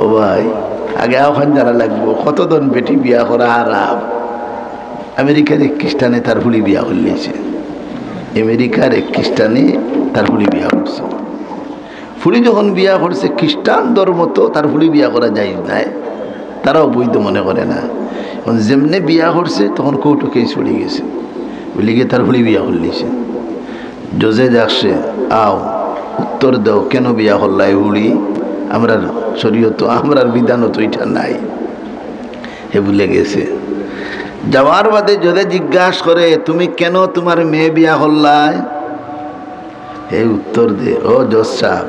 ও ভাই আগে ওখান যারা লাগবো কতজন বেটি বিয়া করা হারাম। আমেরিকার এক খ্রিস্টানে তার হুলি বিয়া করলেছে, আমেরিকার এক খ্রিস্টানে তার হুলি বিয়া করছে। ফুলি যখন বিয়া করছে খ্রিস্টান ধর্ম তো তার ফুলি বিয়া করা যায় নাই, তারাও বৈধ মনে করে না। যেমনে বিয়া করছে তখন কোর্টে কেস পড়ে গেছে, বলে গিয়ে তার ফুলি বিয়া করলেছে। জজে যাচ্ছে আও উত্তর দাও কেন বিয়া করলাই হুড়ি, আমরার শরীয়ত আমরার বিধানও তো এটা নাই। হে ভুলে গেছে। যাওয়ার বাদে যদি জিজ্ঞাসা করে তুমি কেন তোমার মেয়ে বিয়া করলাই, হে উত্তর দে ও জজ সাহেব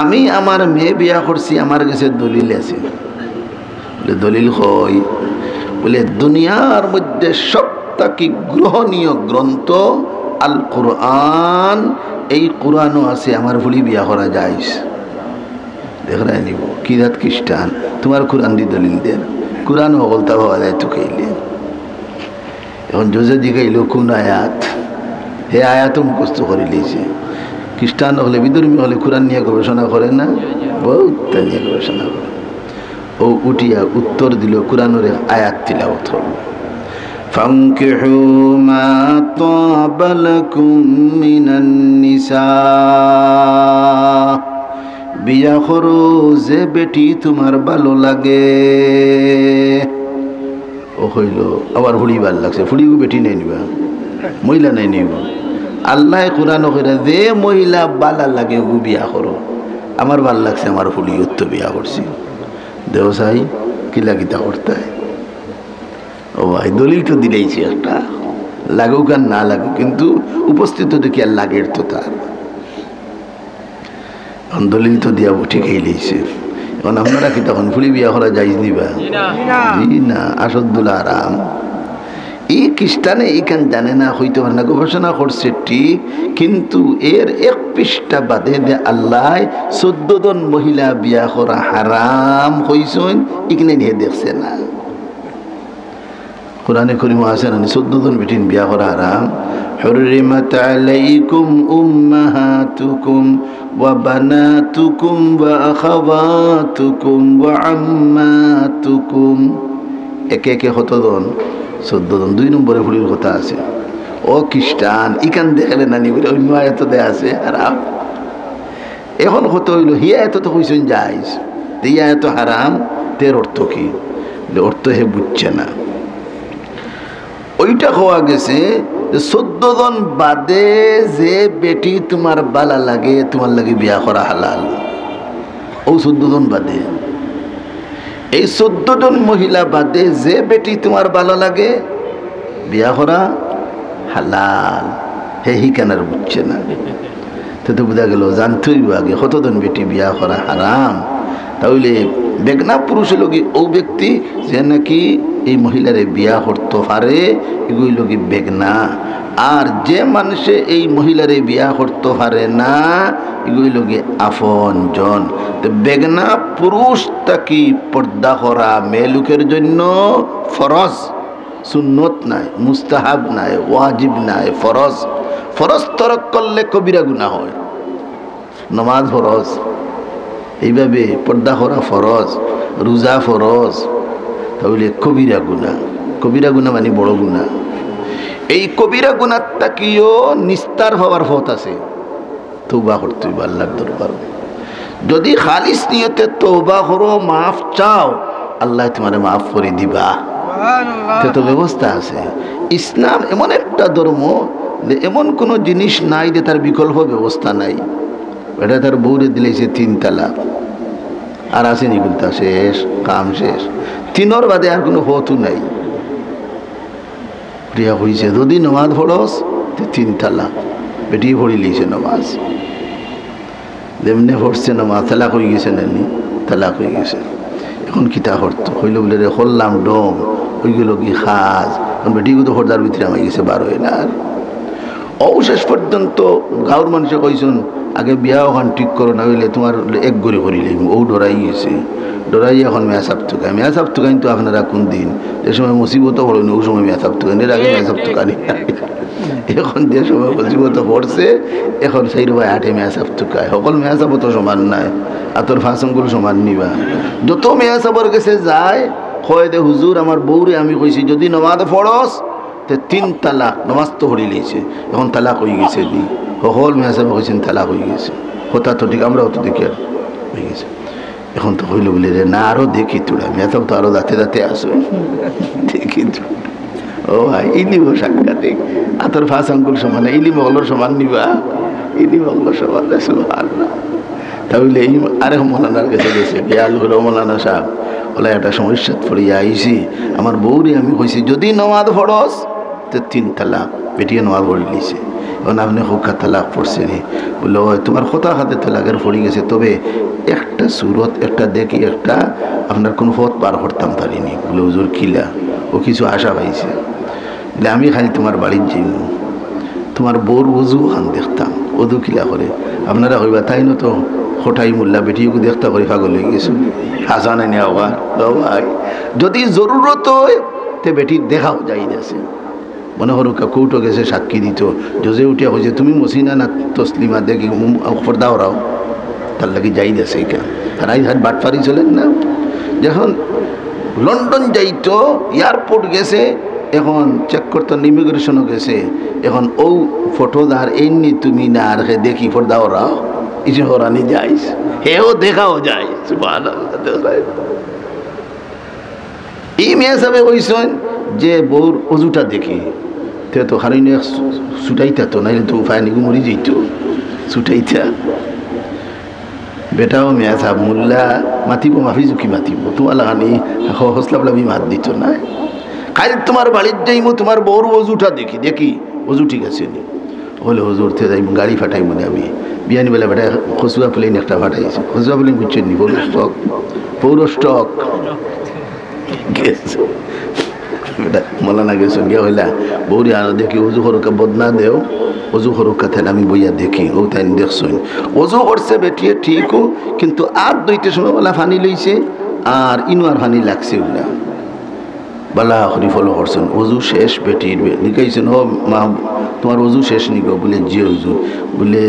আমি আমার মেয়ে বিয়া করছি আমার কাছে দলিল আছে। বলে দলিল হই, বলে দুনিয়ার মধ্যে সবথেকে গ্রহণীয় গ্রন্থ আল কোরআন, এই কোরআনও আছে আমার ভুলি বিয়া করা যায়। দেখাই নিব কি রাত খ্রিস্টান তোমার কোরআন দি দলিল দেন, কোরআন বলতে পাওয়া যায় তো খাইলে। এখন জোজে দিঘাইল কোন আয়াত, হে আয়াতও মুখস্থ করে লিয়েছে। খ্রিস্টান হলে বিধর্মী হলে কোরআন নিয়ে গবেষণা করে না, বহুত নিয়ে গবেষণা করে। ও উঠিয়া উত্তর দিল কোরআনের আয়াত তিলাওয়াত হলো, ফানকিহু মা তাবা লাকুম মিনান নিসা, বিয়া করো যে বেটি তোমার ভালো লাগে। ও হইল আবার ফুড়ি ভাল লাগছে, ফুড়িও বেটি নেই নিবা, মহিলা নেই নিব। আল্লাহ কোরআন কইরা যে মহিলা বালা লাগে ও বিয়া করো, আমার ভাল লাগছে আমার ফুড়ি তো বিয়া করছি। দেও সাই কি লাগিতা করতে ও ভাই দলিল তো দিলেইছি একটা, লাগুক আর না লাগুক কিন্তু উপস্থিত দেখি আর লাগের তো তার দলিল তো দিয়া ঠিক হইলেইছে। এখন আপনারা কি তখন ফুলি বিয়া করা যাইজ নিবা? জি না, আসাদুল আরাম। এই খ্রিস্টানে এইখান জানে না, হইতে পারে না, গবেষণা করছে ঠিক, কিন্তু এর এক পৃষ্ঠা বাদে দে আল্লাহ 14 জন মহিলা বিয়া করা হারাম হইছেন, এখানে নিয়ে দেখছে না। কোরআনে করিম আছে না 14 জন বেটিন বিয়া করা হারাম। حرمت عليكم أمهاتكم وبناتكم وأخواتكم وعماتكم, একে একে কতজন? 14 জন। 2 নম্বরে ফুলির কথা আছে। ও খ্রিস্টান ইখান দেখলে না নিবি অন্য আয়াত দেয়া আছে হারাম। এখন কত হইল হিয়া এত তো কইছেন যাইজ, দিয়া এত হারাম, তের অর্থ কি? অর্থ হে বুঝছে না। ওইটা হওয়া গেছে 14 জন বাদে যে বেটি তোমার বালা লাগে তোমার লাগে বিয়া করা হালাল। ও 14 জন বাদে, এই 14 জন মহিলা বাদে যে বেটি তোমার বালা লাগে বিয়া করা হালাল। হে হিকানার বুঝছে না, তো বোঝা গেল জানতেই আগে কতজন বেটি বিয়া করা হারাম। তাহলে বেগনা পুরুষ লোকি ও ব্যক্তি যে নাকি এই মহিলারে বিয়া করতে পারে এগুলি লোকি বেগনা, আর যে মানুষে এই মহিলারে বিয়া করতে পারে না এগুলি লোকি আপন জন। বেগনা পুরুষ তাকি পর্দা করা মেয়ে লোকের জন্য ফরজ, সুন্নত নাই, মুস্তাহাব নাই, ওয়াজিব নাই, ফরজ। ফরজ তরক করলে কবিরা গুনাহ হয়। নামাজ ফরজ, এইভাবে পর্দা করা ফরজ, রোজা ফরজ, তাহলে কবিরা গুনাহ। কবিরা গুনাহ মানে বড় গুনাহ। এই কবিরা গুনাহ তাকিও নিস্তার হওয়ার পথ আছে, তওবা করতে হবে আল্লাহর দরবার। যদি খালিস নিয়তে তওবা করো, মাফ চাও, আল্লাহ তোমারে মাফ করে দিবা। সুবহানাল্লাহ, তো ব্যবস্থা আছে। ইসলাম এমন একটা ধর্ম যে এমন কোনো জিনিস নাই যে তার বিকল্প ব্যবস্থা নাই। এটা তার বউরে দিলেছে 3 তালাক, আর আসেনি কিন্তু শেষ, কাম শেষ। 3 বাদে আর কোনো হতু নাই। প্রিয়া হয়েছে যদি নমাজ পড়স 3 তালাক, বেটি পড়ি লিছে নমাজ, যেমনি পড়ছে নমাজ তালাক হয়ে গেছে, নানি তালাক হয়ে গেছে। এখন কিতা করতো হইল বলে রে হল্লাম ডম ওইগুলো কি খাস, এখন বেটিগুলো হরদার ভিতরে আমার গেছে 12 এনার। অবশেষ পর্যন্ত গাঁর মানুষে কইছেন আগে বিয়া ওখান ঠিক করো, না হইলে তোমার এক গড়ি করিলে ও ডরাই গেছে। ডরাই এখন মেয়া সাপ টুকাই তো আপনারা কোন দিন যে সময় মুসিবত পড়েন ওই সময় মেয়া সাপ টুকান, এর আগে মেয়া সাপ টুকানি। এখন যে সময় মুসিবত পড়ছে এখন সেই রূপায় আটে মেয়া সাপ টুকায়। সকল মেয়া সাপ তো সমান নাই, আর তোর ফাঁসনগুলো সমান নিবা। যত মেয়া সাপর কাছে যায় কয় দে হুজুর আমার বউরে আমি কইছি যদি নমাজ পড়স তে 3 তালাক, নমাজ তো পড়ি লিয়েছে এখন তালাক হয়ে গেছে। দি সকল মেয়া সাপ কইছেন তালাক হয়ে গেছে। হতা তো ঠিক আমরাও তো দেখি আর হয়ে গেছে। এখন তো হইল বলে রে না আরো দেখি তোরা মেয়া সাপ তো আরো দাঁতে দাঁতে আসো দেখি তো। ও ভাই ইলি সাংঘাতিক, আতর ফাঁস আঙ্গুল সমান, ইলি মগলোর সমান নিবা, ইলি মগলোর সমান। সুবহানাল্লাহ। তাহলে এই আরেক মৌলানার কাছে গেছে, বিয়াল হলো মৌলানা সাহেব ওলা একটা সমস্যা পড়িয়া আইসি, আমার বউরে আমি কইছি যদি নমাজ পড়স তো 3 তালাক, বেটিয়ে নমাজ পড়ি লিছে। এখন আপনি হুক্কা তালাক পড়ছে নি বললো তোমার কথা হাতে তালাকের পড়ে গেছে, তবে একটা সুরত একটা দেখি একটা আপনার কোনো পথ পার করতাম পারিনি। বলে হুজুর খিলা, ও কিছু আশা পাইছে বলে আমি খালি তোমার বাড়ির যাইব, তোমার বউর ওজু খান দেখতাম, ওদু কিলা করে আপনারা হইবা তাই না তো হঠাই মোল্লা বেটিকে দেখতে করে পাগল হয়ে গেছো। হাসান এনে আবার ভাই যদি জরুরত হয় তে বেটির দেখাও যাই গেছে। মনে হলো কৌটো গেছে সাক্ষী দিত, জোজে উঠিয়া হয়েছে তুমি মসিনা না তসলিমা দেখি পর্দা ওরাও তার লাগে যাই গেছে এখানে। আর আই হাত বাটফারি চলেন না, যখন লন্ডন যাইতো এয়ারপোর্ট গেছে, এখন চেক করতো ইমিগ্রেশনও গেছে, এখন ও ফটো দার এমনি তুমি না আর দেখি পর্দা ওরাও ইসে হরানি যাইস, হেও দেখাও যায়। এই মেয়ে সাহেব কইছেন যে বউর অজুটা দেখি তে তো হারিনে ছুটাইতা তো নাইলে তো উপায় নিগু মরি যেত ছুটাইতা। বেটাও মেয়া সাহেব মোল্লা মাতিব মাফি জুকি মাতিব, তোমার লাগানি হসলাবলাবি মাত দিত না। কাল তোমার বাড়ির যাইমু তোমার বউর অজুটা দেখি অজু ঠিক আছে নি হলে হুজুর থে যাই গাড়ি ফাটাই মনে আমি বিয়ানি বেলা বেটা খসুয়া প্লেন একটা ফাটাইছে, খসুয়া প্লেন বুঝছেন নি পৌর স্টক গেছে বেটা মলানা গেছো গিয়া হইলা বৌরি আনো দেখি অজু হরকা বদনা দেও, অজু হরকা থেন আমি বইয়া দেখি ও তাই দেখছই অজু করছে বেটিয়ে ঠিকও, কিন্তু আর দুইতে সময় ওলা ফানি লইছে আর ইনু আর ফানি লাগছে ওলা বালা হরি ফলো করছেন। অজু শেষ বেটির নিকাইছেন ও মা তোমার অজু শেষ নিগো বলে জিও অজু বলে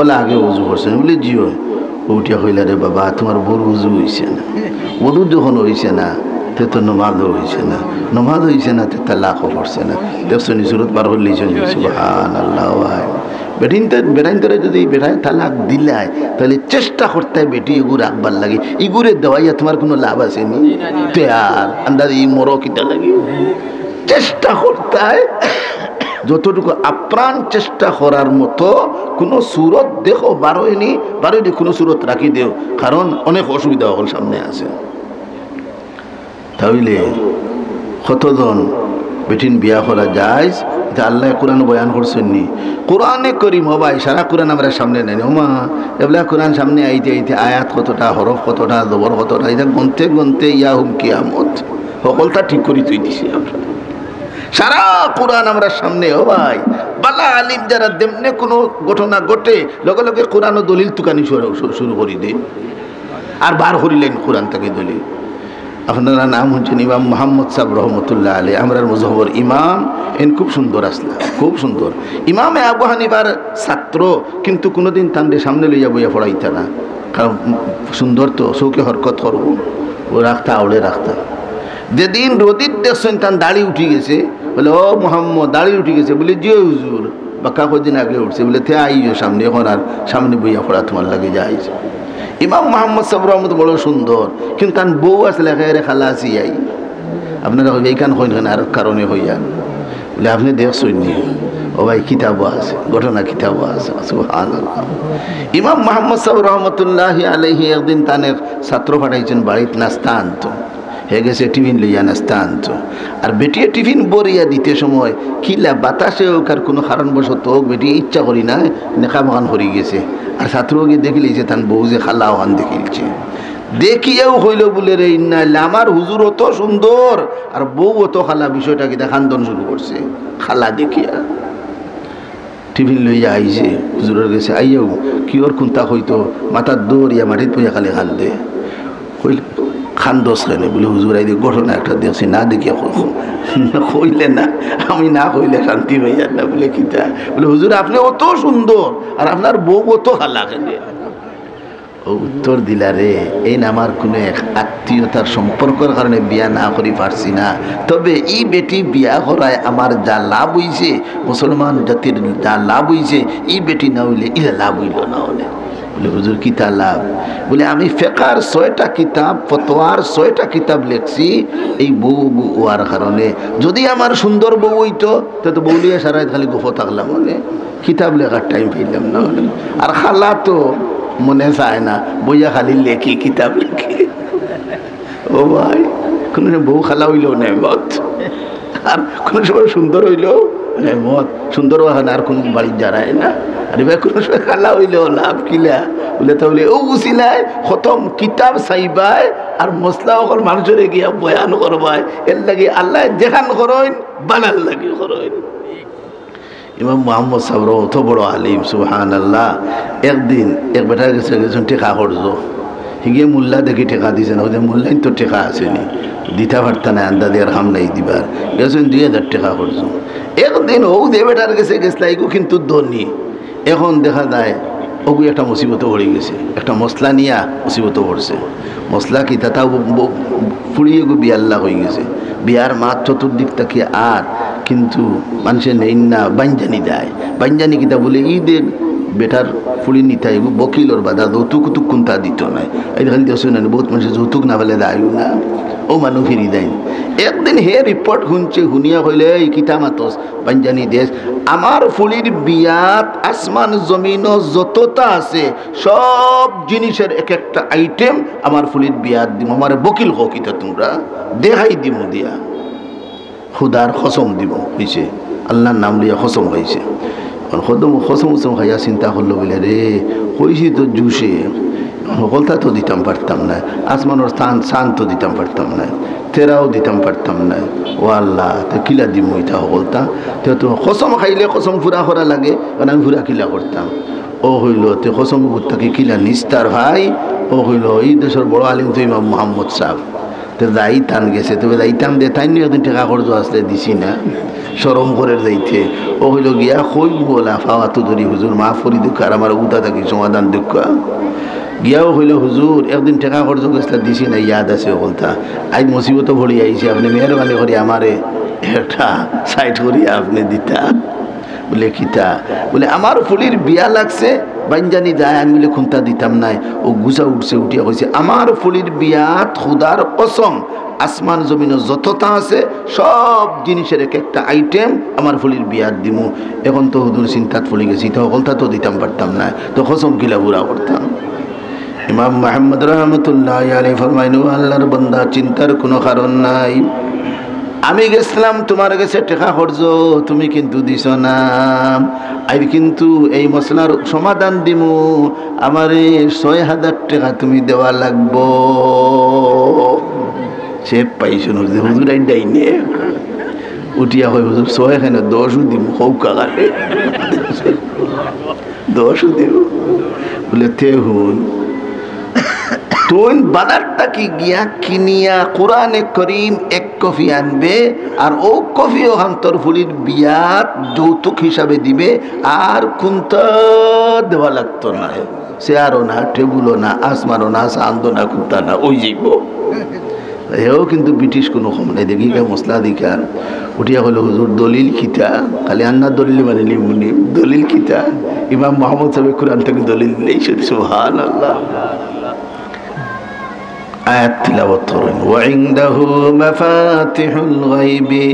ওলা আগে অজু করছেন বলে জিও উঠিয়া হইলা রে বাবা তোমার বড় অজু হয়েছে না, অজু যখন হয়েছে না তে তো নমাজও হয়েছে না, নমাজ হয়েছে না তে তালাকও পড়ছে না। দেখছো নি সুরত পার হইলেছেন সুবহানাল্লাহ। ভাই বেটাইন্তরে যদি বেটায় তালাক দিলায় তাহলে চেষ্টা করতে হয় বেটি এগুর রাখবার লাগে, ইগুরে দেওয়াইয়া তোমার কোনো লাভ আছে নি তে আর আন্দাজ এই মরো কিতা লাগে। চেষ্টা করতে হয় যতটুকু আপ্রাণ চেষ্টা করার মতো কোনো সুরত দেখো বারোয়নি কোনো সুরত রাখি দেও, কারণ অনেক অসুবিধা হল সামনে আছে। তাহলে কতজন বেটিন বিয়া করা যায় এটা আল্লাহ কোরআন বয়ান করছেন নি, কোরআনে করিম হবাই সারা কোরআন আমরা সামনে নেই ওমা এগুলা কোরআন সামনে আইতে আইতে আয়াত কতটা হরফ কতটা জবর কতটা এটা গনতে গনতে ইয়া হুম কিয়ামত সকলটা ঠিক করে তুই দিছি আমরা সারা কোরআন আমরা সামনে। ও ভাই বালা আলিম যারা দেমনে কোনো ঘটনা ঘটে লগে লগে কোরআন ও দলিল তুকানি শুরু করি দে আর বার করিলেন কোরআন থেকে দলিল। আপনারা নাম হচ্ছেন ইমাম মোহাম্মদ সাহেব রহমতুল্লাহ আলী, আমরার মুজহবর ইমাম এন খুব সুন্দর আসলা খুব সুন্দর ইমামে আবু হানিফার ছাত্র, কিন্তু কোনোদিন তান্ডে সামনে লইয়া বইয়া পড়াইতা না, কারণ সুন্দর তো চৌকে হরকত করবো ও রাখতা আউড়ে রাখতা। যেদিন রোদির দেখছেন তার দাড়ি উঠি গেছে বলে ও মোহাম্মদ দাড়ি উঠি গেছে বলে জিও হুজুর বাক্কা কদিন আগে উঠছে বলে থে আইও সামনে, এখন আর সামনে বইয়া পড়া তোমার লাগে যাইছে। ইমাম মোহাম্মদ সাহেব রহমত বড় সুন্দর, কিন্তু তার বউ আসলে খালা আসি আই আপনারা হইবে এইখান হইন আর কারণে হইয়া বলে আপনি দেখছেন নি ও ভাই কিতাবও আছে ঘটনা কিতাবও আছে। সুবহানাল্লাহ। ইমাম মোহাম্মদ সাহেব রহমতুল্লাহ আলাইহি একদিন তানের ছাত্র পাঠাইছেন বাড়িতে নাস্তা আনতো, হয়ে গেছে টিফিন লইয়া নাস্তা আনতো, আর বেটিয়ে টিফিন বরিয়া দিতে সময় কিলা বাতাসে হোক আর কোনো কারণবশত হোক বেটিয়ে ইচ্ছা করি না নেখা বাগান হরি গেছে, আর ছাত্রকে দেখিলেছে তার বউ যে খালা ওখান দেখিলছে, দেখিয়াও হইল বলে রে ইন্নাইলে আমার হুজুর অত সুন্দর আর বউ অত খালা, বিষয়টাকে খান্দন শুরু করছে খালা দেখিয়া। টিফিন লইয়া আইছে হুজুরের গেছে আইয়াও কি ওর খুন্তা হইতো মাথার দৌড় ইয়া মাটির পইয়া খালি খান্দে খান্দোস খেলে বলে হুজুর এই ঘটনা একটা দেখছি না দেখিয়া কইলে না আমি না কইলে শান্তি পাইয়ার না বলে কিতা বলে হুজুর আপনি অত সুন্দর আর আপনার বউ অত খালা খেলে। ও উত্তর দিলা রে এই না আমার কোনো এক আত্মীয়তার সম্পর্কের কারণে বিয়া না করি পারছি না, তবে এই বেটি বিয়া করায় আমার যা লাভ হইছে, মুসলমান জাতির যা লাভ হইছে, এই বেটি না হইলে ইলা লাভ হইল না হলে। বলে হুজুর কিতা লাভ? বলে আমি ফেকার 6টা কিতাব, ফতোয়ার 6টা কিতাব লেখছি এই বউ হওয়ার কারণে। যদি আমার সুন্দর বউ হইতো তো বউ লিয়ে সারাই খালি গোফ থাকলাম, মানে কিতাব লেখার টাইম পাইলাম না হলে। আর খালা তো মনে চায় না বইয়া খালি লেখি কিতাব লেখি। ও ভাই কোনো বউ খালা হইলেও নেমত, আর কোনো সময় সুন্দর হইলেও নেমত। সুন্দর হয় না আর কোন বাড়ি যারায় না। আরে ভাই কোনো সময় খালা হইলেও লাভ কিলা? বলে তাহলে ও বুঝিলাই খতম কিতাব চাইবাই আর মশলা অকল মানুষের গিয়া বয়ান করবাই, এর লাগে আল্লাহ যেখান করেন বানার লাগে করেন। ইমাম মোহাম্মদ সাহেব অত বড় আলিম, সুবহানাল্লাহ। একদিন এক বেটার গেছে গেছেন টেকা করছো, হিগে মোল্লা দেখি টেকা দিছে না, ওদের মোল্লাই তো টেকা আসেনি, দিতে পারত না, আন্দাজের হাম নাই দিবার। গেছেন 2000 টাকা করছো। একদিন ও দে বেটার গেছে গেছলা এগু কিন্তু ধনী। এখন দেখা যায় ওগু একটা মুসিবত পড়ে গেছে, একটা মশলা নিয়া মুসিবত পড়ছে। মশলা কি তাও ফুড়িয়ে গু বিয়াল্লা হয়ে গেছে। বিয়ার মাঠ চতুর্দিক তাকিয়ে আর কিন্তু মানুষের নেই না বাঞ্জানি দেয়। বাঞ্জানি কিতা বলে ঈদের বেটার ফুড়ি নিতাই বকিলর বাধা যৌতুক উতুক কোনটা দিত নাই। এই খালি দিয়ে শুনে বহুত মানুষের যৌতুক না পেলে দায়ও না, ও মানুষ ফিরি দেয়। একদিন হে রিপোর্ট শুনছে, শুনিয়া কইলে এই কিতা মাতস বাঞ্জানি দেশ, আমার ফুলির বিয়াত আসমান জমিন যতটা আছে সব জিনিসের এক একটা আইটেম আমার ফুলির বিয়াত দিব। আমার বকিল হোক কিতা তোমরা দেখাই দিব দিয়া খুদার খসম দিব হয়েছে, আল্লাহর নাম লিয়া খসম হয়েছে। খসম উসম খাইয়া চিন্তা করলো বলে রে হয়েছি তো জুসে হলতা তো দিতাম পারতাম না, আসমানোর সান তো দিতাম পারতাম না, তেরাও দিতাম পারতাম না। ও আল্লাহ তো কিলা দিম ইটা হলতা তো খসম খাইলে খসম ফুরা করা লাগে, কারণ আমি ফুরা কিলা করতাম। ও হইল তে খসম থাকি কিলা নিস্তার ভাই। ও হইল এই দেশের বড় আলিম তো ইমাম মোহাম্মদ সাহেব, তো যাই টান গেছে, তবে যাইতাম দে তাই নিয়ে একদিন টাকা খরচ আসলে দিছি না, সরম করে যাইতে। ও হইল গিয়া কই বলা ফাওয়া তো ধরি হুজুর মাফ করি দুঃখ আর আমার উঠা থাকি সমাধান দুঃখ গিয়াও হইল হুজুর একদিন টাকা খরচ গেছিল দিছি না, ইয়াদ আছে বলতা আজ মুসিবত ভরি আইছে, আপনি মেহরবানি করি আমারে একটা সাইড করিয়া আপনি দিতা। বলে কিতা? বলে আমার ফুলির বিয়া লাগছে বাঞ্জানি যায়, আমি বলে খুনতা দিতাম নাই। ও গুছা উঠছে, উঠিয়া কইছে আমার ফুলির বিয়াত খুদার কসম আসমান জমিন যতটা আছে সব জিনিসের এক একটা আইটেম আমার ফুলির বিয়াত দিমু। এখন তো হুজুর চিন্তাত ফুলি গেছি, তো হলতা তো দিতাম পারতাম না, তো কসম কিলা বুড়া করতাম। ইমাম মুহাম্মদ রহমতুল্লাহ আলাইহি ফরমাইন, আল্লাহর বান্দা চিন্তার কোনো কারণ নাই। আমি গেছিলাম তোমার কাছে টাকা খরচ, তুমি কিন্তু দিছ না। আর কিন্তু এই মশলার সমাধান দিমু, আমারে 6000 টাকা তুমি দেওয়া লাগবো। সে পাইছ হুজুর ডাইনে উঠিয়া হয় হুজুর 6 এখানে 10ও দিব হৌকা কাটে 10ও দিব। বলে তে হুন তুই বাজারটা কি গিয়া কিনিয়া কোরআনে করিম 1 কপি আনবে, আর ও কপি ওখান তোর ফুলির বিয়াত যৌতুক হিসাবে দিবে, আর কোনটা দেওয়া লাগতো না, চেয়ারও না, টেবুলও না, আসমানও না, চান্দও না, কুত্তা না, ওই যাইব। এও কিন্তু ব্রিটিশ কোনো কম নাই, দেখি মশলা দিকার উঠিয়া হলো হুজুর দলিল কিতা, খালি আন্নার দলিল মানে নিমুনি দলিল কিতা। ইমাম মোহাম্মদ সাহেব কোরআন থেকে দলিল নেই, সুবহানাল্লাহ। আয়াত তিলাওয়াত করেন, ওয়াইনদাহু মাফাতিহুল গায়বি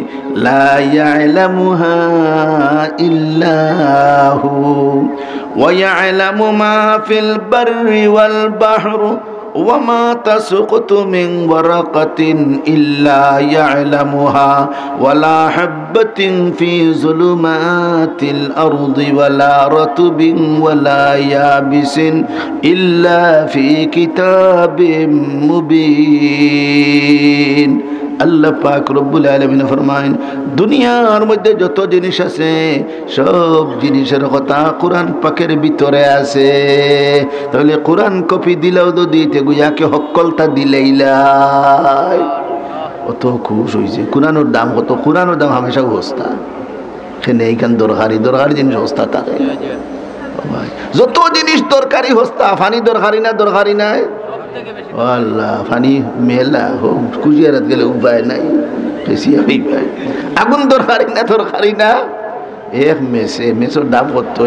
লা ইয়ালামুহা ইল্লা হু ওয়া ইয়ালামু মা ফিল বাররি ওয়াল বাহরি ওয়া মা তাসকুতু মিন ওয়ারাকাতিন ইল্লা ইয়ালামুহা ওয়া লা হাববাতিন ফি যুলুমাতিল আরদি ওয়া লা রাতবিন ওয়া লা ইয়াবিসিন ইল্লা ফি কিতাবিম মুবিন। আল্লাহ পাক রব্বুল আলামিন ফরমায়েন দুনিয়ার মধ্যে যত জিনিস আছে সব জিনিসের কথা কোরআন পাকের ভিতরে আছে। তাহলে কোরআন কপি দিলেও তো দিতে গুয়াকে হক্কলটা দিলেইলাই অত খুশ হয়েছে। কোরআনের দাম কত? কোরআনের দাম হামেশা সস্তা। সেখানে এইখান দরকারি জিনিস সস্তা থাকে। যত জিনিস দরকারি সস্তা। ফানি দরকারি না? দরকারি নাই আল্লাহ। ফানি মেলা হোক কুজিয়ারাত গেলে উপায় নাই। আগুন দরকারি না? দরকারি না? এক মেসের দাম কত?